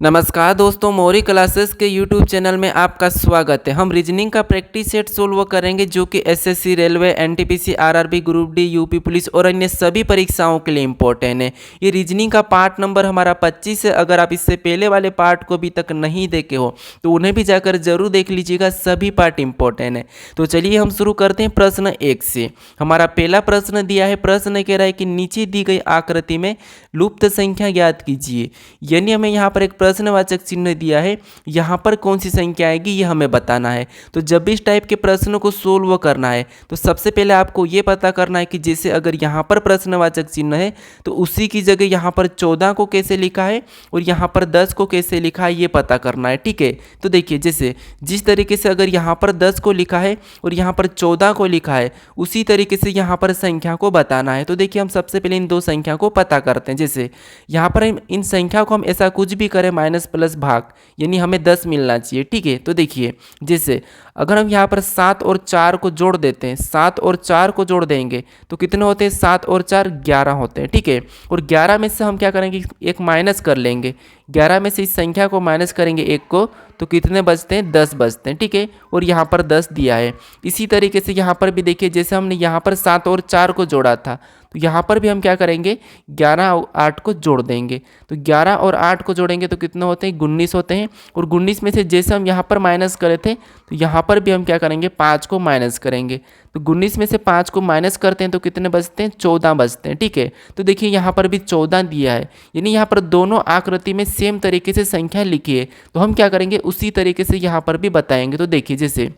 नमस्कार दोस्तों, मौरी क्लासेस के यूट्यूब चैनल में आपका स्वागत है। हम रीजनिंग का प्रैक्टिस सेट सोल्व करेंगे जो कि SSC, railway, NTPC, RRB, group D, UP police और अन्य सभी परीक्षाओं के लिए इम्पोर्टेंट है। ये रीजनिंग का पार्ट नंबर हमारा 25 है। अगर आप इससे पहले वाले पार्ट को अभी तक नहीं देखे हो तो उन्हें भी जाकर जरूर देख लीजिएगा, सभी पार्ट इंपॉर्टेंट है। तो चलिए हम शुरू करते हैं प्रश्न 1 से। हमारा पहला प्रश्न दिया है, प्रश्न कह रहा है कि नीचे दी गई आकृति में लुप्त संख्या ज्ञात कीजिए। यानी हमें यहाँ पर एक प्रश्नवाचक चिन्ह दिया है, यहाँ पर कौन सी संख्या आएगी ये हमें बताना है। तो जब भी इस टाइप के प्रश्नों को सोल्व करना है तो सबसे पहले आपको ये पता करना है कि जैसे अगर यहाँ पर प्रश्नवाचक चिन्ह है तो उसी की जगह यहाँ पर 14 को कैसे लिखा है और यहाँ पर 10 को कैसे लिखा है ये पता करना है। ठीक है, तो देखिए जैसे जिस तरीके से अगर यहाँ पर 10 को लिखा है और यहाँ पर 14 को लिखा है उसी तरीके से यहाँ पर संख्या को बताना है। तो देखिए हम सबसे पहले इन दो संख्या को पता करते हैं। जैसे यहाँ पर इन संख्या को हम ऐसा कुछ भी करें माइनस प्लस भाग, यानी हमें 10 मिलना चाहिए। ठीक है, तो देखिए जैसे अगर हम यहाँ पर 7 और 4 को जोड़ देते हैं, 7 और 4 को जोड़ देंगे तो कितने होते हैं, 7 और 4 11 होते हैं। ठीक है, और 11 में से हम क्या करेंगे, एक माइनस कर लेंगे। 11 में से इस संख्या को माइनस करेंगे एक को तो कितने बचते हैं, 10 बचते हैं। ठीक है, और यहाँ पर 10 दिया है। इसी तरीके से यहाँ पर भी देखिए जैसे हमने यहाँ पर 7 और 4 को जोड़ा था तो यहाँ पर भी हम क्या करेंगे, 11 और 8 को जोड़ देंगे। तो 11 और 8 को जोड़ेंगे तो कितने होते हैं, 19 होते हैं। और 19 में से जैसे हम यहाँ पर माइनस करे थे तो यहाँ पर भी हम क्या करेंगे, 5 को माइनस करेंगे। तो 19 में से 5 को माइनस करते हैं तो कितने बचते हैं, 14 बचते हैं। ठीक है, तो देखिए यहाँ पर भी 14 दिया है, यानी यहाँ पर दोनों आकृति में सेम तरीके से संख्या लिखी है। तो हम क्या करेंगे, उसी तरीके से यहाँ पर भी बताएंगे। तो देखिए जैसे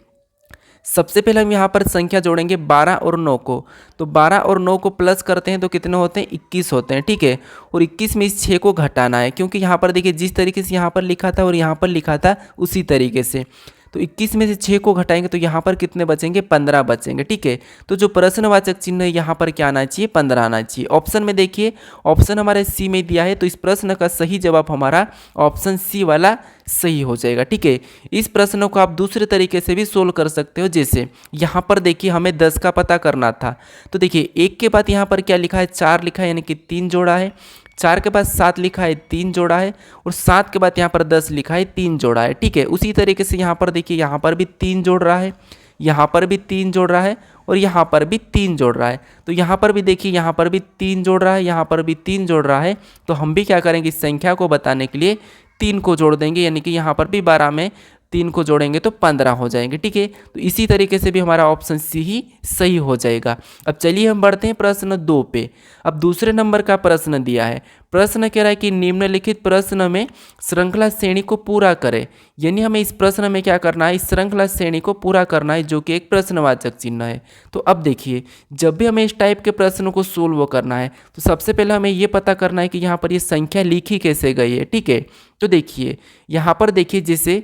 सबसे पहले हम यहाँ पर संख्या जोड़ेंगे 12 और 9 को। तो 12 और 9 को प्लस करते हैं तो कितने होते हैं, 21 होते हैं। ठीक है, और 21 में इस 6 को घटाना है क्योंकि यहाँ पर देखिए जिस तरीके से यहाँ पर लिखा था और यहाँ पर लिखा था उसी तरीके से। तो 21 में से 6 को घटाएंगे तो यहाँ पर कितने बचेंगे, 15 बचेंगे। ठीक है, तो जो प्रश्नवाचक चिन्ह है यहाँ पर क्या आना चाहिए, 15 आना चाहिए। ऑप्शन में देखिए, ऑप्शन हमारे सी में दिया है तो इस प्रश्न का सही जवाब हमारा ऑप्शन सी वाला सही हो जाएगा। ठीक है, इस प्रश्न को आप दूसरे तरीके से भी सोल्व कर सकते हो। जैसे यहाँ पर देखिए हमें 10 का पता करना था तो देखिए 1 के बाद यहाँ पर क्या लिखा है, 4 लिखा है, यानी कि 3 जोड़ा है। 4 के बाद 7 लिखा है, 3 जोड़ा है। और 7 के बाद यहाँ पर 10 लिखा है, 3 जोड़ा है। ठीक है, उसी तरीके से यहाँ पर देखिए यहाँ पर भी 3 जोड़ रहा है, यहाँ पर भी 3 जोड़ रहा है और यहाँ पर भी 3 जोड़ रहा है। तो यहाँ पर भी देखिए यहाँ पर भी 3 जोड़ रहा है, यहाँ पर भी 3 जोड़ रहा है। तो हम भी क्या करेंगे, इस संख्या को बताने के लिए 3 को जोड़ देंगे, यानी कि यहाँ पर भी 12 में 3 को जोड़ेंगे तो 15 हो जाएंगे। ठीक है, तो इसी तरीके से भी हमारा ऑप्शन सी ही सही हो जाएगा। अब चलिए हम बढ़ते हैं प्रश्न 2 पे। अब दूसरे नंबर का प्रश्न दिया है। प्रश्न कह रहा है कि निम्नलिखित प्रश्न में श्रृंखला श्रेणी को पूरा करें। यानी हमें इस प्रश्न में क्या करना है, इस श्रृंखला श्रेणी को पूरा करना है जो कि एक प्रश्नवाचक चिन्ह है। तो अब देखिए जब भी हमें इस टाइप के प्रश्नों को सोल्व करना है तो सबसे पहले हमें ये पता करना है कि यहाँ पर ये संख्या लिखी कैसे गई है। ठीक है, तो देखिए यहाँ पर देखिए जैसे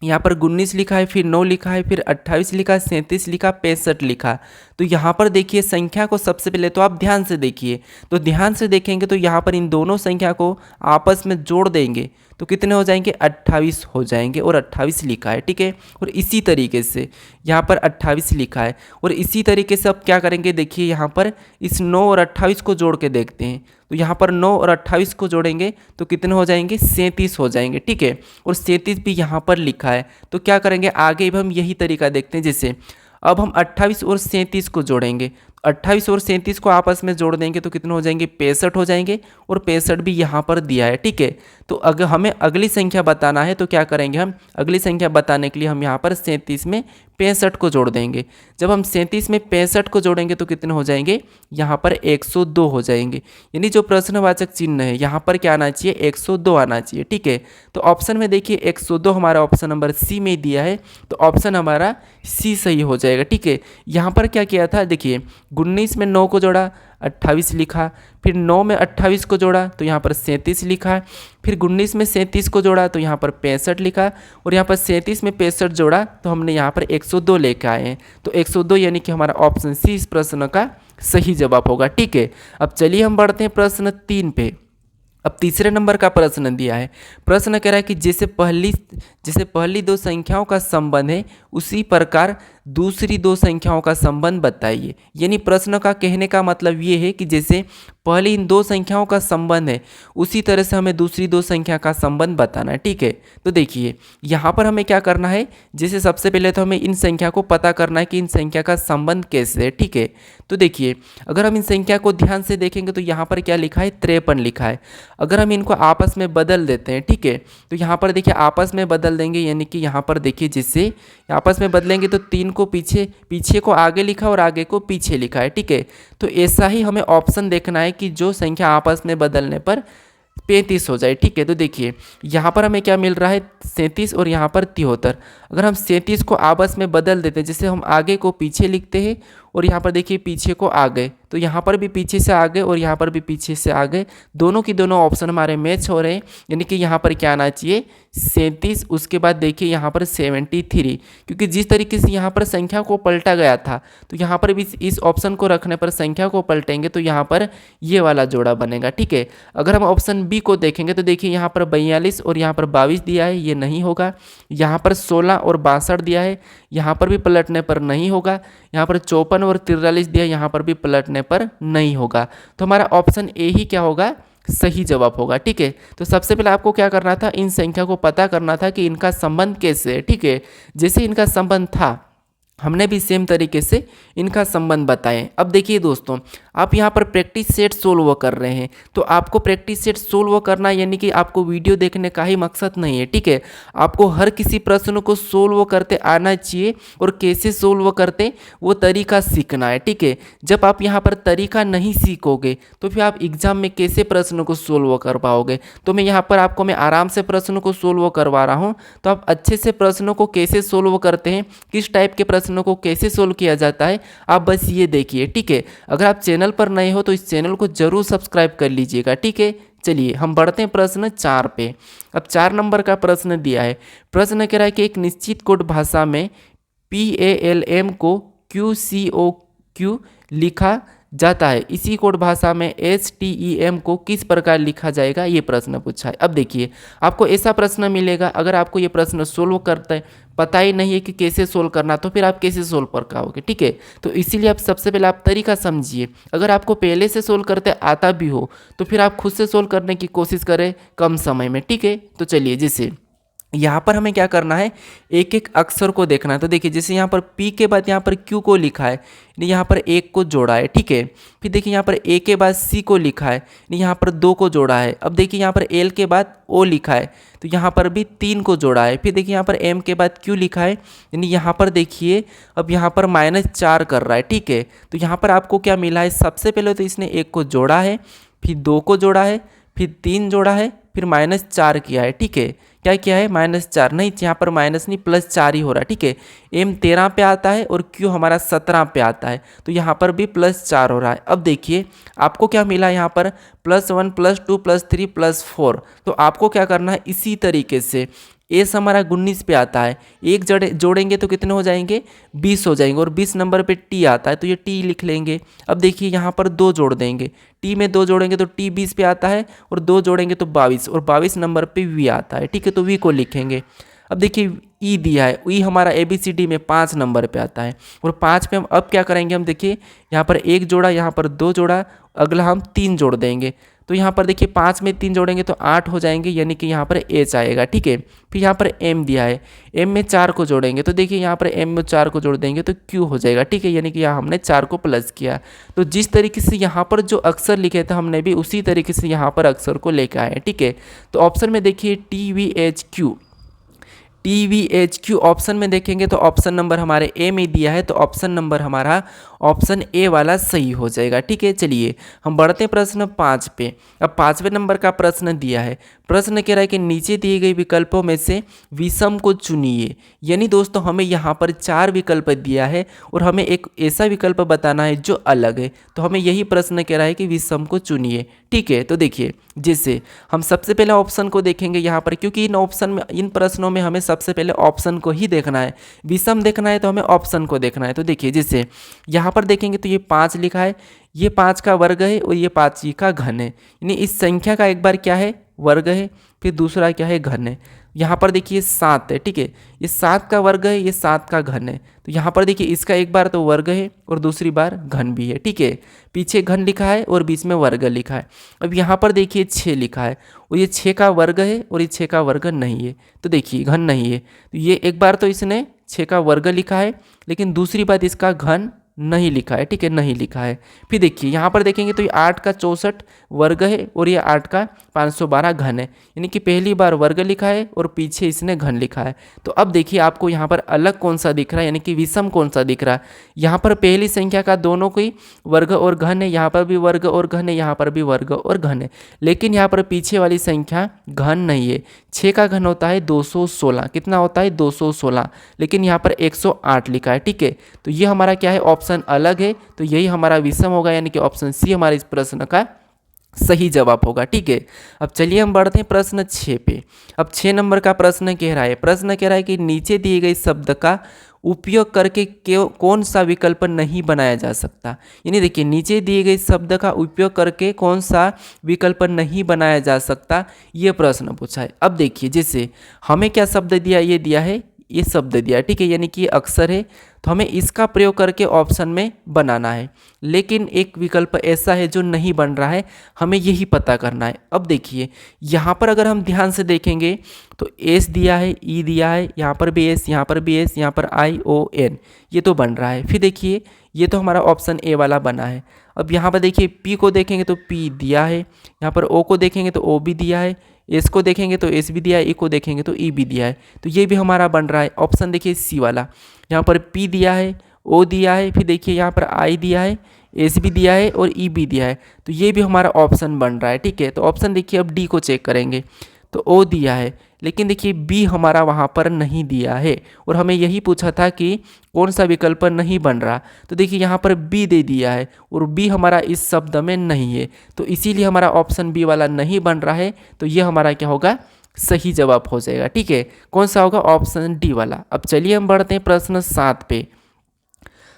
यहाँ पर 19 लिखा है, फिर 9 लिखा है, फिर 28 लिखा, 37 लिखा, 65 लिखा। तो यहाँ पर देखिए संख्या को सबसे पहले तो आप ध्यान से देखिए, तो ध्यान से देखेंगे तो यहाँ पर इन दोनों संख्या को आपस में जोड़ देंगे तो कितने हो जाएंगे, 28 हो जाएंगे और 28 लिखा है। ठीक है, और इसी तरीके से यहाँ पर 28 लिखा है और इसी तरीके से अब क्या करेंगे, देखिए यहाँ पर इस 9 और 28 को जोड़ के देखते हैं। तो यहाँ पर 9 और 28 को जोड़ेंगे तो कितने हो जाएंगे, 37 हो जाएंगे। ठीक है, और 37 भी यहाँ पर लिखा है। तो क्या करेंगे, आगे भी हम यही तरीका देखते हैं। जैसे अब हम 28 और 37 को जोड़ेंगे, 28 और 37 को आपस में जोड़ देंगे तो कितने हो जाएंगे, 65 हो जाएंगे और 65 भी यहाँ पर दिया है। ठीक है, तो अगर हमें अगली संख्या बताना है तो क्या करेंगे, हम अगली संख्या बताने के लिए हम यहाँ पर 37 में 65 को जोड़ देंगे। जब हम 37 में 65 को जोड़ेंगे तो कितने हो जाएंगे, यहाँ पर 102 हो जाएंगे। यानी जो प्रश्नवाचक चिन्ह है यहाँ पर क्या आना चाहिए, 102 आना चाहिए। ठीक है, तो ऑप्शन में देखिए 102 हमारा ऑप्शन नंबर सी में दिया है तो ऑप्शन हमारा सी सही हो जाएगा। ठीक है, यहाँ पर क्या किया था, देखिए 19 में 9 को जोड़ा, 28 लिखा, फिर 9 में 28 को जोड़ा तो यहाँ पर 37 लिखा, फिर 19 में 37 को जोड़ा तो यहाँ पर 65 लिखा और यहाँ पर 37 में 65 जोड़ा तो हमने यहाँ पर 102 लेके आए हैं। तो 102 यानी कि हमारा ऑप्शन सी इस प्रश्न का सही जवाब होगा। ठीक है, अब चलिए हम बढ़ते हैं प्रश्न 3 पे। अब तीसरे नंबर का प्रश्न दिया है। प्रश्न कह रहा है कि जैसे पहली दो संख्याओं का संबंध है उसी प्रकार दूसरी दो संख्याओं का संबंध बताइए। यानी प्रश्न का कहने का मतलब ये है कि जैसे पहले इन दो संख्याओं का संबंध है, उसी तरह से हमें दूसरी दो संख्या का संबंध बताना है। ठीक है, तो देखिए यहाँ पर हमें क्या करना है, जैसे सबसे पहले तो हमें इन संख्या को पता करना है कि इन संख्या का संबंध कैसे है। ठीक है, तो देखिए अगर हम इन संख्या को ध्यान से देखेंगे तो यहाँ पर क्या लिखा है, 53 लिखा है। अगर हम इनको आपस में बदल देते हैं, ठीक है, तो यहाँ पर देखिए आपस में बदल देंगे, यानी कि यहाँ पर देखिए जिससे आपस में बदलेंगे तो 3 को पीछे को आगे लिखा और आगे को पीछे लिखा है। ठीक है, तो ऐसा ही हमें ऑप्शन देखना है कि जो संख्या आपस में बदलने पर 35 हो जाए। ठीक है, तो देखिए यहाँ पर हमें क्या मिल रहा है, 37 और यहाँ पर 73। अगर हम 37 को आपस में बदल देते हैं, जैसे हम आगे को पीछे लिखते हैं और यहाँ पर देखिए पीछे को आगे, तो यहाँ पर भी पीछे से आगे और यहाँ पर भी पीछे से आगे, दोनों की दोनों ऑप्शन हमारे मैच हो रहे हैं। यानी कि यहाँ पर क्या आना चाहिए, 37, उसके बाद देखिए यहाँ पर 73, क्योंकि जिस तरीके से यहाँ पर संख्या को पलटा गया था, तो यहाँ पर भी इस ऑप्शन को रखने पर संख्या को पलटेंगे तो यहाँ पर ये वाला जोड़ा बनेगा। ठीक है, अगर हम ऑप्शन बी को देखेंगे तो देखिए यहाँ पर 42 और यहाँ पर 22 दिया है, ये नहीं होगा। यहाँ पर 16 और 62 दिया है, यहाँ पर भी पलटने पर नहीं होगा। यहाँ पर 54 और 43 दिया है, यहाँ पर भी पलटने पर नहीं होगा। तो हमारा ऑप्शन ए ही क्या होगा, सही जवाब होगा। ठीक है, तो सबसे पहले आपको क्या करना था, इन संख्या को पता करना था कि इनका संबंध कैसे है। ठीक है, जैसे इनका संबंध था हमने भी सेम तरीके से इनका संबंध बताएं। अब देखिए दोस्तों, आप यहाँ पर प्रैक्टिस सेट सोल्व कर रहे हैं, तो आपको प्रैक्टिस सेट सोल्व करना यानी कि आपको वीडियो देखने का ही मकसद नहीं है। ठीक है, आपको हर किसी प्रश्न को सोल्व करते आना चाहिए और कैसे सोल्व करते वो तरीका सीखना है। ठीक है, जब आप यहाँ पर तरीका नहीं सीखोगे तो फिर आप एग्जाम में कैसे प्रश्न को सोल्व कर पाओगे। तो मैं यहाँ पर आपको मैं आराम से प्रश्न को सोल्व करवा रहा हूँ, तो आप अच्छे से प्रश्नों को कैसे सोल्व करते हैं, किस टाइप के प्रश्नों को कैसे सोल्व किया जाता है, आप बस ये देखिए। ठीक है, अगर आप चैनल पर नए हो तो इस चैनल को जरूर सब्सक्राइब कर लीजिएगा। ठीक है, चलिए हम बढ़ते हैं प्रश्न 4 पे। अब 4 नंबर का प्रश्न दिया है। प्रश्न कह रहा है कि एक निश्चित कोड भाषा में PALM को QCOQ लिखा जाता है, इसी कोड भाषा में STEM को किस प्रकार लिखा जाएगा, ये प्रश्न पूछा है। अब देखिए आपको ऐसा प्रश्न मिलेगा, अगर आपको ये प्रश्न सोल्व करते पता ही नहीं है कि कैसे सोल्व करना, तो फिर आप कैसे सोल्व कर पाओगे। ठीक है, तो इसीलिए आप सबसे पहले आप तरीका समझिए। अगर आपको पहले से सोल्व करते आता भी हो तो फिर आप खुद से सोल्व करने की कोशिश करें कम समय में। ठीक है, तो चलिए जैसे यहाँ पर हमें क्या करना है, एक एक अक्षर को देखना है। तो देखिए जैसे यहाँ पर P के बाद यहाँ पर Q को लिखा है, यहाँ पर 1 को जोड़ा है। ठीक है, फिर देखिए यहाँ पर A के बाद C को लिखा है, यहाँ पर 2 को जोड़ा है। अब देखिए यहाँ पर L के बाद O लिखा है, तो यहाँ पर भी 3 को जोड़ा है। फिर देखिए यहाँ पर M के बाद Q लिखा है, यानी यहाँ पर देखिए अब यहाँ पर -4 कर रहा है। ठीक है, तो यहाँ पर आपको क्या मिला है, सबसे पहले तो इसने 1 को जोड़ा है, फिर 2 को जोड़ा है, फिर 3 जोड़ा है, फिर -4 किया है। ठीक है, क्या किया है, -4 नहीं, यहाँ पर माइनस नहीं +4 ही हो रहा है। ठीक है, M 13 पे आता है और Q हमारा 17 पे आता है, तो यहाँ पर भी +4 हो रहा है। अब देखिए आपको क्या मिला, यहाँ पर +1 +2 +3 +4, तो आपको क्या करना है, इसी तरीके से एस हमारा 19 पे आता है, एक जोड़ेंगे तो कितने हो जाएंगे, 20 हो जाएंगे, और 20 नंबर पे टी आता है तो ये टी लिख लेंगे। अब देखिए यहाँ पर 2 जोड़ देंगे, टी में 2 जोड़ेंगे तो टी 20 पे आता है, और 2 जोड़ेंगे तो 22, और 22 नंबर पे वी आता है। ठीक है, तो वी को लिखेंगे। अब देखिए ई दिया है, ई हमारा ABCD में 5 नंबर पे आता है, और 5 पे हम अब क्या करेंगे, हम देखिए यहाँ पर 1 जोड़ा, यहाँ पर 2 जोड़ा, अगला हम 3 जोड़ देंगे, तो यहाँ पर देखिए 5 में 3 जोड़ेंगे तो 8 हो जाएंगे, यानी कि यहाँ पर H आएगा। ठीक है, फिर यहाँ पर M दिया है, M में 4 को जोड़ेंगे, तो देखिए यहाँ पर M में 4 को जोड़ देंगे तो Q हो जाएगा। ठीक है, यानी कि यहाँ हमने 4 को प्लस किया। तो जिस तरीके से यहाँ पर जो अक्षर लिखे थे हमने भी उसी तरीके से यहाँ पर अक्षर को लेकर आए। ठीक है, तो ऑप्शन में देखिए TVHQ ऑप्शन में देखेंगे तो ऑप्शन नंबर हमारे ए में दिया है, तो ऑप्शन नंबर हमारा ऑप्शन ए वाला सही हो जाएगा। ठीक है, चलिए हम बढ़ते हैं प्रश्न 5 पे। अब 5वें नंबर का प्रश्न दिया है, प्रश्न कह रहा है कि नीचे दिए गए विकल्पों में से विषम को चुनिए। यानी दोस्तों हमें यहाँ पर 4 विकल्प दिया है और हमें एक ऐसा विकल्प बताना है जो अलग है, तो हमें यही प्रश्न कह रहा है कि विषम को चुनिए। ठीक है, तो देखिए जैसे हम सबसे पहले ऑप्शन को देखेंगे यहाँ पर, क्योंकि इन प्रश्नों में हमें सबसे पहले ऑप्शन को ही देखना है, विषम देखना है तो हमें ऑप्शन को देखना है। तो देखिए जैसे यहाँ पर देखेंगे तो ये 5 लिखा है, ये 5 का वर्ग है और ये 5 का घन है, यानी इस संख्या का एक बार क्या है, वर्ग है, फिर दूसरा क्या है घन है। यहाँ पर देखिए 7 है, ठीक है, ये 7 का वर्ग है, ये 7 का घन है। तो यहाँ पर देखिए इसका एक बार तो वर्ग है और दूसरी बार घन भी है, ठीक है। पीछे घन लिखा है और बीच में वर्ग लिखा है। अब यहाँ पर देखिए 6 लिखा है और ये 6 का वर्ग है और ये 6 का वर्ग नहीं है, तो देखिए घन नहीं है। तो ये एक बार तो इसने 6 का वर्ग लिखा है, लेकिन दूसरी बात इसका घन नहीं लिखा है, ठीक है, नहीं लिखा है। फिर देखिए यहाँ पर देखेंगे तो ये 8 का 64 वर्ग है और ये 8 का 512 घन है, यानी कि पहली बार वर्ग लिखा है और पीछे इसने घन लिखा है। तो अब देखिए आपको यहाँ पर अलग कौन सा दिख रहा है, यानी कि विषम कौन सा दिख रहा है। यहाँ पर पहली संख्या का दोनों की वर्ग और घन है, यहाँ पर भी वर्ग और घन है, यहाँ पर भी वर्ग और घन है, लेकिन यहाँ पर पीछे वाली संख्या घन नहीं है। 6 का घन होता है 216, कितना होता है 216, लेकिन यहाँ पर 108 लिखा है, ठीक है। तो ये हमारा क्या है, ऑप्शन अलग है, तो यही हमारा विषम होगा, यानी कि ऑप्शन सी हमारे इस प्रश्न का सही जवाब होगा, ठीक है। अब चलिए हम बढ़ते हैं प्रश्न 6 पे। अब 6 नंबर का प्रश्न कह रहा है, कि नीचे दिए गए शब्द का उपयोग करके कौन सा विकल्प नहीं बनाया जा सकता। यानी देखिए नीचे दिए गए शब्द का उपयोग करके कौन सा विकल्प नहीं बनाया जा सकता, ये प्रश्न पूछा है। अब देखिए जैसे हमें क्या शब्द दिया, ये दिया है, ये शब्द दिया है, ठीक है, यानी कि ये अक्षर है, तो हमें इसका प्रयोग करके ऑप्शन में बनाना है। लेकिन एक विकल्प ऐसा है जो नहीं बन रहा है, हमें यही पता करना है। अब देखिए यहाँ पर अगर हम ध्यान से देखेंगे तो एस दिया है, ई दिया है, यहाँ पर भी एस, यहाँ पर भी एस, यहाँ पर आई ओ एन, ये तो बन रहा है। फिर देखिए ये तो हमारा ऑप्शन ए वाला बना है। अब यहाँ पर देखिए पी को देखेंगे तो पी दिया है, यहाँ पर ओ को देखेंगे तो ओ भी दिया है, एस को देखेंगे तो एस भी दिया है, ई को देखेंगे तो ई भी दिया है, तो ये भी हमारा बन रहा है। ऑप्शन देखिए सी वाला, यहाँ पर पी दिया है, ओ दिया है, फिर देखिए यहाँ पर आई दिया है, एस भी दिया है और ई भी दिया है, तो ये भी हमारा ऑप्शन बन रहा है, ठीक है। तो ऑप्शन देखिए अब डी को चेक करेंगे तो ओ दिया है, लेकिन देखिए बी हमारा वहाँ पर नहीं दिया है और हमें यही पूछा था कि कौन सा विकल्प नहीं बन रहा। तो देखिए यहाँ पर बी दे दिया है और बी हमारा इस शब्द में नहीं है, तो इसीलिए हमारा ऑप्शन बी वाला नहीं बन रहा है। तो ये हमारा क्या होगा, सही जवाब हो जाएगा, ठीक है। कौन सा होगा, ऑप्शन डी वाला। अब चलिए हम बढ़ते हैं प्रश्न 7 पे।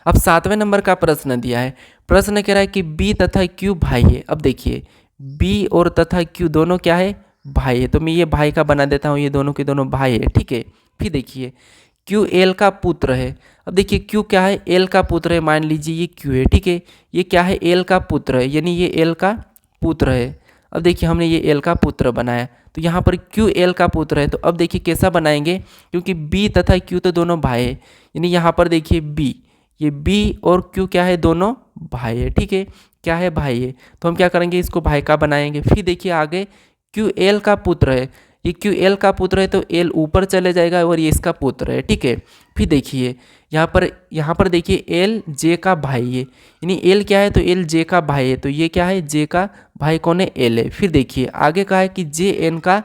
अब 7वें नंबर का प्रश्न दिया है, प्रश्न कह रहा है कि बी तथा क्यू भाई है। अब देखिए बी और तथा क्यू दोनों क्या है, भाई है, तो मैं ये भाई का बना देता हूँ, ये दोनों के दोनों भाई है, ठीक है। फिर देखिए क्यू एल का पुत्र है। अब देखिए क्यू क्या है, एल का पुत्र है, मान लीजिए ये क्यू है, ठीक है, ये क्या है, एल का पुत्र है, यानी ये एल का पुत्र है। अब देखिए हमने ये एल का पुत्र बनाया, तो यहाँ पर क्यू एल का पुत्र है, तो अब देखिए कैसा बनाएंगे, क्योंकि बी तथा क्यू तो दोनों भाई है, यानी यहाँ पर देखिए बी, ये बी और क्यू क्या है, दोनों भाई है, ठीक है, क्या है, भाई है, तो हम क्या करेंगे, इसको भाई का बनाएंगे। फिर देखिए आगे क्यू एल का पुत्र है, ये क्यू एल का पुत्र है, तो एल ऊपर चले जाएगा और ये इसका पुत्र है, ठीक है। फिर देखिए यहाँ पर देखिए एल जे का भाई है, यानी एल क्या है, तो एल जे का भाई है, तो ये क्या है, जे का भाई कौन है, एल है। फिर देखिए आगे कहा है कि जे एन का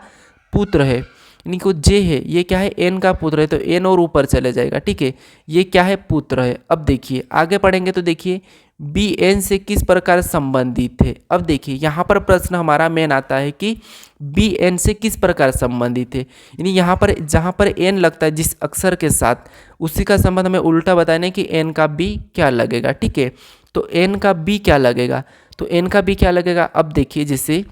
पुत्र है, यानी को जे है, ये क्या है, एन का पुत्र है, तो एन और ऊपर चले जाएगा, ठीक है, ये क्या है, पुत्र है। अब देखिए आगे पढ़ेंगे तो देखिए बी एन से किस प्रकार संबंधित है। अब देखिए यहाँ पर प्रश्न हमारा मेन आता है कि बी एन से किस प्रकार संबंधित है, यानी यहाँ पर जहाँ पर एन लगता है जिस अक्षर के साथ, उसी का संबंध हमें उल्टा बताना कि एन का बी क्या लगेगा, ठीक है। तो एन का बी क्या लगेगा, तो एन का बी क्या लगेगा, अब देखिए जैसे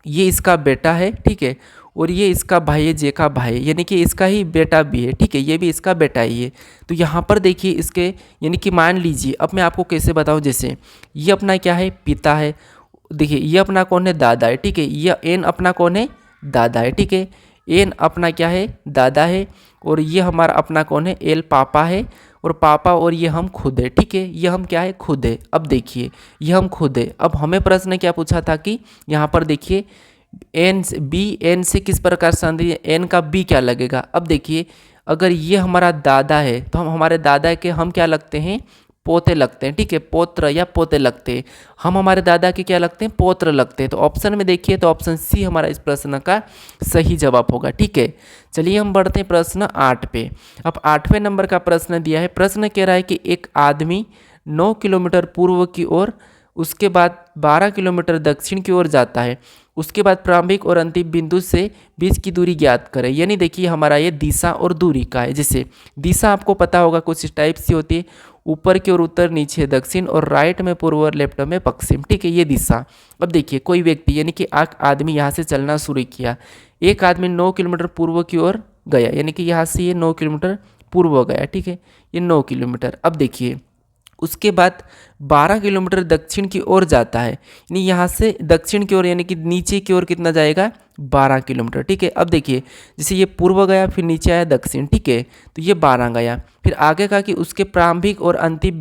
ये इसका बेटा है, ठीक है, और ये इसका भाई है, जे का भाई, यानी कि इसका ही बेटा भी है, ठीक है, ये भी इसका बेटा ही है। तो यहाँ पर देखिए इसके, यानी कि मान लीजिए, अब मैं आपको कैसे बताऊँ, जैसे ये अपना क्या है, पिता है, देखिए ये अपना कौन है, दादा है, ठीक है, ये एन अपना कौन है, दादा है, ठीक है, एन अपना क्या है, दादा है, और ये हमारा अपना कौन है, एल पापा है, और पापा और ये हम खुद है, ठीक है, ये हम क्या है, खुद है। अब देखिए ये हम खुद है। अब हमें प्रश्न क्या पूछा था कि यहाँ पर देखिए एन बी एन से किस प्रकार संबंधित, एन का बी क्या लगेगा। अब देखिए अगर ये हमारा दादा है तो हम हमारे दादा के हम क्या लगते हैं, पोते लगते हैं, ठीक है, पोत्र या पोते लगते हैं, हम हमारे दादा के क्या लगते हैं, पोत्र लगते हैं। तो ऑप्शन में देखिए तो ऑप्शन सी हमारा इस प्रश्न का सही जवाब होगा, ठीक है। चलिए हम बढ़ते हैं प्रश्न 8 पे। अब 8वें नंबर का प्रश्न दिया है, प्रश्न कह रहा है कि एक आदमी 9 किलोमीटर पूर्व की ओर, उसके बाद 12 किलोमीटर दक्षिण की ओर जाता है, उसके बाद प्रारंभिक और अंतिम बिंदु से बीच की दूरी ज्ञात करें। यानी देखिए हमारा ये दिशा और दूरी का है। जैसे दिशा आपको पता होगा कुछ इस टाइप से होती है, ऊपर की ओर उत्तर, नीचे दक्षिण और राइट में पूर्व और लेफ्ट में पश्चिम। ठीक है, ये दिशा। अब देखिए कोई व्यक्ति यानी कि आदमी यहाँ से चलना शुरू किया। एक आदमी 9 किलोमीटर पूर्व की ओर गया, यानी कि यहाँ से ये 9 किलोमीटर पूर्व गया। ठीक है, ये 9 किलोमीटर। अब देखिए उसके बाद 12 किलोमीटर दक्षिण की ओर जाता है, यानी यहाँ से दक्षिण की ओर यानी कि नीचे की ओर कितना जाएगा, 12 किलोमीटर। ठीक है, अब देखिए जैसे ये पूर्व गया, फिर नीचे आया दक्षिण। ठीक है, तो ये 12 गया। फिर आगे कहा कि उसके प्रारंभिक और अंतिम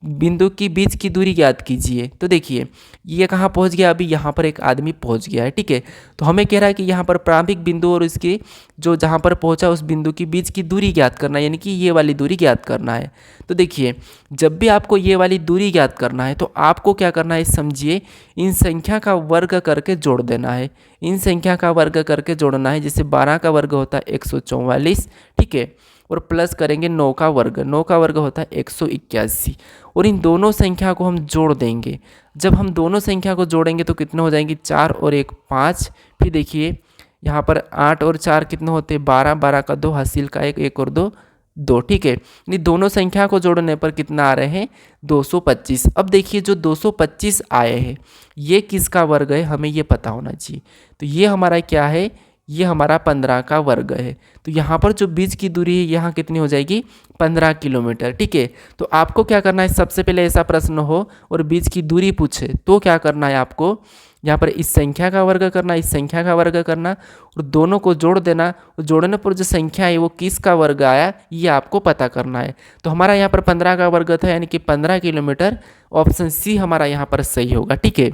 बिंदु की बीच की दूरी ज्ञात कीजिए। तो देखिए ये कहाँ पहुँच गया, अभी यहाँ पर एक आदमी पहुँच गया है। ठीक है, तो हमें कह रहा है कि यहाँ पर प्रारंभिक बिंदु और इसके जो जहाँ पर पहुँचा उस बिंदु के बीच की दूरी ज्ञात करना है, यानी कि ये वाली दूरी ज्ञात करना है। तो देखिए जब भी आपको ये वाली दूरी ज्ञात करना है तो आपको क्या करना है, समझिए इन संख्या का वर्ग करके जोड़ देना है। इन संख्या का वर्ग करके जोड़ना है, जैसे 12 का वर्ग होता है 144। ठीक है, और प्लस करेंगे 9 का वर्ग, 9 का वर्ग होता है 181। और इन दोनों संख्या को हम जोड़ देंगे। जब हम दोनों संख्या को जोड़ेंगे तो कितने हो जाएंगे, 4 और 1 5। फिर देखिए यहाँ पर 8 और 4 कितने होते हैं, 12, 12 का 2, हासिल का 1, 1 और 2 2। ठीक है, यानी दोनों संख्या को जोड़ने पर कितना आ रहे हैं, 225। अब देखिए जो 225 आए हैं ये किसका वर्ग है, हमें ये पता होना चाहिए। तो ये हमारा क्या है, ये हमारा 15 का वर्ग है। तो यहाँ पर जो बीच की दूरी है यहाँ कितनी हो जाएगी, 15 किलोमीटर। ठीक है, तो आपको क्या करना है, सबसे पहले ऐसा प्रश्न हो और बीच की दूरी पूछे तो क्या करना है, आपको यहाँ पर इस संख्या का वर्ग करना, इस संख्या का वर्ग करना और दोनों को जोड़ देना। और जोड़ने पर जो संख्या है वो किसका वर्ग आया ये आपको पता करना है। तो हमारा यहाँ पर 15 का वर्ग था, यानी कि 15 किलोमीटर। ऑप्शन सी हमारा यहाँ पर सही होगा। ठीक है,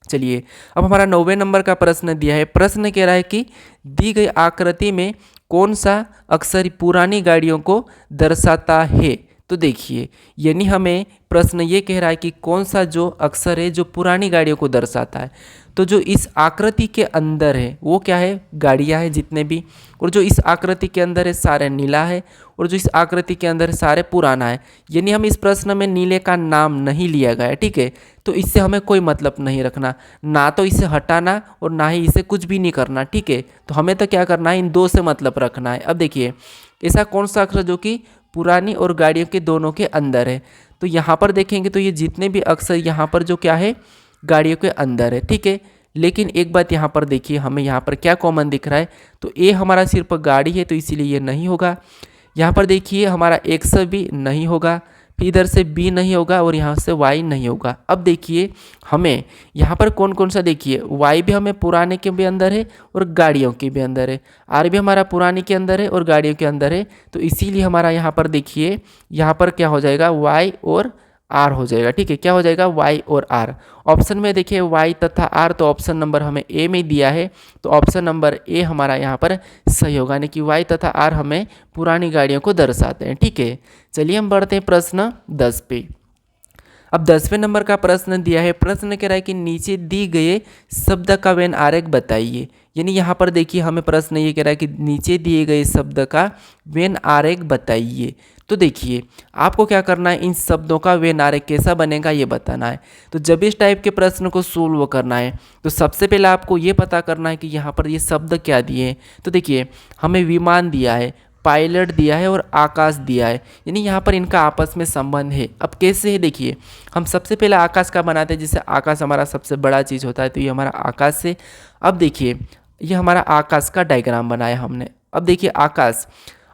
चलिए अब हमारा 9वें नंबर का प्रश्न दिया है। प्रश्न कह रहा है कि दी गई आकृति में कौन सा अक्षर पुरानी गाड़ियों को दर्शाता है। तो देखिए यानी हमें प्रश्न ये कह रहा है कि कौन सा जो अक्षर है जो पुरानी गाड़ियों को दर्शाता है। तो जो इस आकृति के अंदर है वो क्या है, गाड़ियाँ हैं जितने भी। और जो इस आकृति के अंदर है सारे नीला है, और जो इस आकृति के अंदर सारे पुराना है। यानी हम इस प्रश्न में नीले का नाम नहीं लिया गया है। ठीक है, तो इससे हमें कोई मतलब नहीं रखना, ना तो इसे हटाना और ना ही इसे कुछ भी नहीं करना। ठीक है, तो हमें तो क्या करना है, इन दो से मतलब रखना है। अब देखिए ऐसा कौन सा अक्षर जो कि पुरानी और गाड़ियों के दोनों के अंदर है। तो यहाँ पर देखेंगे तो ये जितने भी अक्षर यहाँ पर जो क्या है, गाड़ियों के अंदर है। ठीक है, लेकिन एक बात यहाँ पर देखिए, हमें यहाँ पर क्या कॉमन दिख रहा है, तो ए हमारा सिर्फ गाड़ी है तो इसीलिए ये नहीं होगा। यहाँ पर देखिए हमारा एक्स भी नहीं होगा, फिर इधर से बी नहीं होगा और यहाँ से वाई नहीं होगा। अब देखिए हमें यहाँ पर कौन कौन सा, देखिए वाई भी हमें पुराने के भी अंदर है और गाड़ियों के भी अंदर है, आर भी हमारा पुराने के अंदर है और गाड़ियों के अंदर है। तो इसीलिए हमारा यहाँ पर देखिए यहाँ पर क्या हो जाएगा, वाई और आर हो जाएगा। ठीक है, क्या हो जाएगा, वाई और आर। ऑप्शन में देखिए वाई तथा आर, तो ऑप्शन नंबर हमें ए में दिया है, तो ऑप्शन नंबर ए हमारा यहाँ पर सही होगा, यानी कि वाई तथा आर हमें पुरानी गाड़ियों को दर्शाते हैं। ठीक है, चलिए हम बढ़ते हैं प्रश्न 10 पे। अब 10वें नंबर का प्रश्न दिया है। प्रश्न कह रहा है कि नीचे दी गए शब्द का वेन आरेख बताइए। यानी यहाँ पर देखिए हमें प्रश्न ये कह रहा है कि नीचे दिए गए शब्द का वेन आरेख बताइए। तो देखिए आपको क्या करना है, इन शब्दों का वेन आरेख कैसा बनेगा ये बताना है। तो जब इस टाइप के प्रश्न को सोल्व करना है तो सबसे पहले आपको ये पता करना है कि यहाँ पर ये शब्द क्या दिए हैं। तो देखिए हमें विमान दिया है, पायलट दिया है और आकाश दिया है, यानी यहाँ पर इनका आपस में संबंध है। अब कैसे है, देखिए हम सबसे पहले आकाश का बनाते हैं, जैसे आकाश हमारा सबसे बड़ा चीज़ होता है तो ये हमारा आकाश से। अब देखिए ये हमारा आकाश का डायग्राम बनाया हमने। अब देखिए आकाश,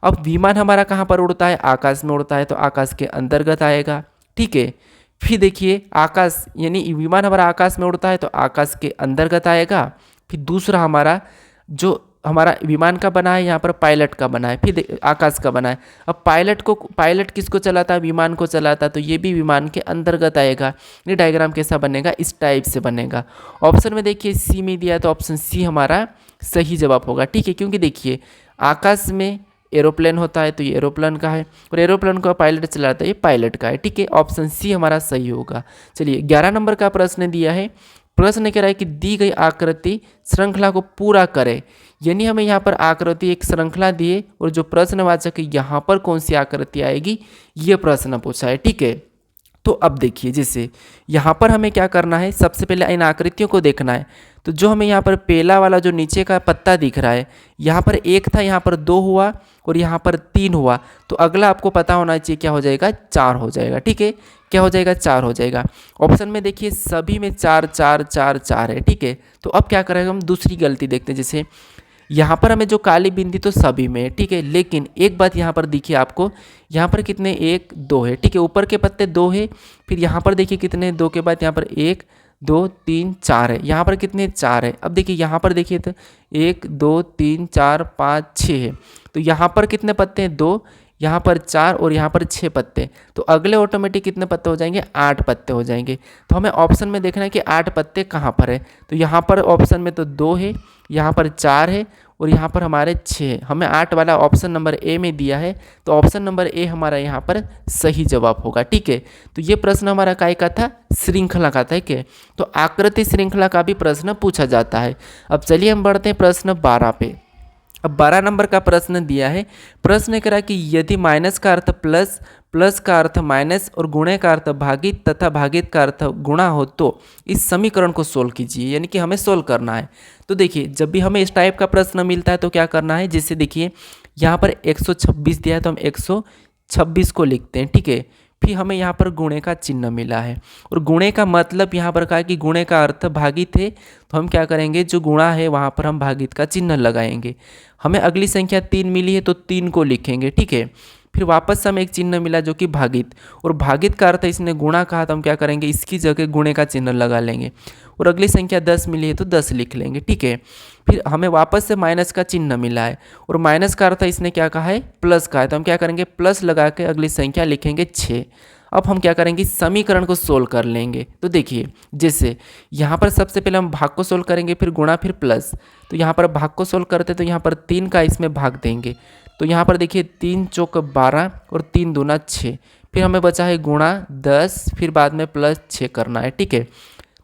अब विमान हमारा कहाँ पर उड़ता है, आकाश में उड़ता है, तो आकाश के अंतर्गत आएगा। ठीक है, फिर देखिए आकाश यानी विमान हमारा आकाश में उड़ता है तो आकाश के अंतर्गत आएगा। फिर दूसरा हमारा जो हमारा विमान का बना है यहाँ पर पायलट का बना है, फिर आकाश का बना है। अब पायलट किसको चलाता है, विमान को चलाता है, तो ये भी विमान के अंतर्गत आएगा। ये डायग्राम कैसा बनेगा, इस टाइप से बनेगा। ऑप्शन में देखिए सी में दिया तो ऑप्शन सी हमारा सही जवाब होगा। ठीक है, क्योंकि देखिए आकाश में एरोप्लेन होता है तो ये एरोप्लेन का है, और एरोप्लेन को पायलट चलाता है ये पायलट का है। ठीक है, ऑप्शन सी हमारा सही होगा। चलिए 11 नंबर का प्रश्न दिया है। प्रश्न कह रहा है कि दी गई आकृति श्रृंखला को पूरा करे। यानी हमें यहाँ पर आकृति एक श्रृंखला दिए और जो प्रश्नवाचक है यहाँ पर कौन सी आकृति आएगी ये प्रश्न पूछा है। ठीक है, तो अब देखिए, जैसे यहाँ पर हमें क्या करना है, सबसे पहले इन आकृतियों को देखना है। तो जो हमें यहाँ पर पहला वाला जो नीचे का पत्ता दिख रहा है, यहाँ पर 1 था, यहाँ पर 2 हुआ और यहाँ पर 3 हुआ। तो अगला आपको पता होना चाहिए क्या हो जाएगा, 4 हो जाएगा। ठीक है, क्या हो जाएगा, 4 हो जाएगा। ऑप्शन में देखिए सभी में 4 4 4 4 है। ठीक है, तो अब क्या करेंगे, हम दूसरी गलती देखते हैं। जैसे यहाँ पर हमें जो काली बिंदी तो सभी में है, ठीक है, लेकिन एक बात यहाँ पर दिखिए आपको, यहाँ पर कितने 1 2 है। ठीक है, ऊपर के पत्ते 2 है, फिर यहाँ पर देखिए कितने 2 के बाद यहाँ पर 1 2 3 4 है, यहाँ पर कितने 4 है। अब देखिए यहाँ पर देखिए तो 1 2 3 4 5 6 है। तो यहाँ पर कितने पत्ते हैं, 2, यहाँ पर 4 और यहाँ पर 6 पत्ते। तो अगले ऑटोमेटिक कितने पत्ते हो जाएंगे, 8 पत्ते हो जाएंगे। तो हमें ऑप्शन में देखना है कि 8 पत्ते कहाँ पर है। तो यहाँ पर ऑप्शन में तो 2 है, यहाँ पर 4 है और यहाँ पर हमारे 6 है। हमें 8 वाला ऑप्शन नंबर ए में दिया है, तो ऑप्शन नंबर ए हमारा यहाँ पर सही जवाब होगा। ठीक है, तो ये प्रश्न हमारा काय का था, श्रृंखला का था। क्या, तो आकृति श्रृंखला का भी प्रश्न पूछा जाता है। अब चलिए हम बढ़ते हैं प्रश्न 12 पे। अब 12 नंबर का प्रश्न दिया है। प्रश्न कह रहा है कि यदि माइनस का अर्थ प्लस, प्लस का अर्थ माइनस और गुणे का अर्थ भागित तथा भागित का अर्थ गुणा हो तो इस समीकरण को सोल्व कीजिए, यानी कि हमें सोल्व करना है। तो देखिए, जब भी हमें इस टाइप का प्रश्न मिलता है तो क्या करना है, जैसे देखिए यहाँ पर 126 दिया है तो हम 126 को लिखते हैं। ठीक है, फिर हमें यहाँ पर गुणे का चिन्ह मिला है और गुणे का मतलब यहाँ पर कहा है कि गुणे का अर्थ भागित है, तो हम क्या करेंगे, जो गुणा है वहाँ पर हम भागित का चिन्ह लगाएंगे। हमें अगली संख्या 3 मिली है तो 3 को लिखेंगे। ठीक है, फिर वापस से हमें एक चिन्ह मिला जो कि भागित, और भागित का अर्थ इसने गुणा कहा तो हम क्या करेंगे, इसकी जगह गुणे का चिन्ह लगा लेंगे। और अगली संख्या 10 मिली है तो 10 लिख लेंगे। ठीक है, फिर हमें वापस से माइनस का चिन्ह मिला है और माइनस का अर्थ इसने क्या कहा है, प्लस कहा है, तो हम क्या करेंगे, प्लस लगा के अगली संख्या लिखेंगे 6। अब हम क्या करेंगे, समीकरण को सोल्व कर लेंगे। तो देखिए, जैसे यहाँ पर सबसे पहले हम भाग को सोल्व करेंगे, फिर गुणा, फिर प्लस। तो यहाँ पर भाग को सोल्व करते तो यहाँ पर 3 का इसमें भाग देंगे। तो यहाँ पर देखिए 3 चौक 12 और 3 दूना 6, फिर हमें बचा है गुणा 10, फिर बाद में प्लस 6 करना है। ठीक है,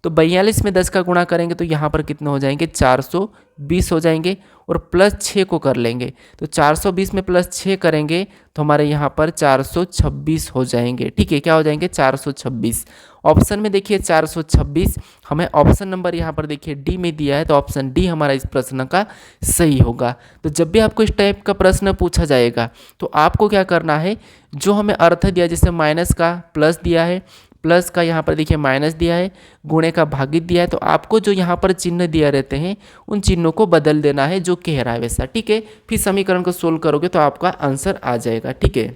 तो 42 में 10 का गुणा करेंगे तो यहाँ पर कितने हो जाएंगे, 420 हो जाएंगे और प्लस 6 को कर लेंगे। तो 420 में प्लस 6 करेंगे तो हमारे यहाँ पर 426 हो जाएंगे। ठीक है, क्या हो जाएंगे, 426। ऑप्शन में देखिए 426, हमें ऑप्शन नंबर यहाँ पर देखिए डी में दिया है, तो ऑप्शन डी हमारा इस प्रश्न का सही होगा। तो जब भी आपको इस टाइप का प्रश्न पूछा जाएगा तो आपको क्या करना है, जो हमें अर्थ दिया, जैसे माइनस का प्लस दिया है, प्लस का यहाँ पर देखिए माइनस दिया है, गुणे का भागित दिया है, तो आपको जो यहाँ पर चिन्ह दिया रहते हैं उन चिन्हों को बदल देना है जो कह रहा है वैसा। ठीक है, फिर समीकरण को सोल्व करोगे तो आपका आंसर आ जाएगा। ठीक है,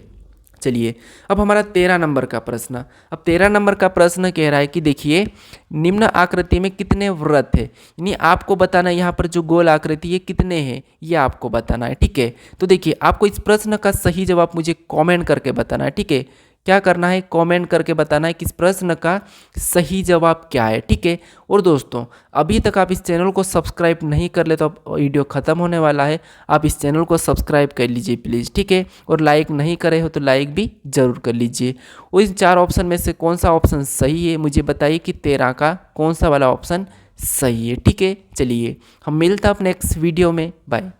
चलिए अब हमारा 13 नंबर का प्रश्न। अब 13 नंबर का प्रश्न कह रहा है कि देखिए निम्न आकृति में कितने वृत्त है, यानी आपको बताना है यहाँ पर जो गोल आकृति ये कितने हैं, ये आपको बताना है। ठीक है, तो देखिए आपको इस प्रश्न का सही जवाब मुझे कमेंट करके बताना है। ठीक है, क्या करना है, कमेंट करके बताना है कि इस प्रश्न का सही जवाब क्या है। ठीक है, और दोस्तों अभी तक आप इस चैनल को सब्सक्राइब नहीं कर ले तो अब वीडियो ख़त्म होने वाला है, आप इस चैनल को सब्सक्राइब कर लीजिए प्लीज़। ठीक है, और लाइक नहीं करे हो तो लाइक भी ज़रूर कर लीजिए। और इन 4 ऑप्शन में से कौन सा ऑप्शन सही है मुझे बताइए कि 13 का कौन सा वाला ऑप्शन सही है। ठीक है, चलिए हम मिलते हैं अपने नेक्स्ट वीडियो में, बाय।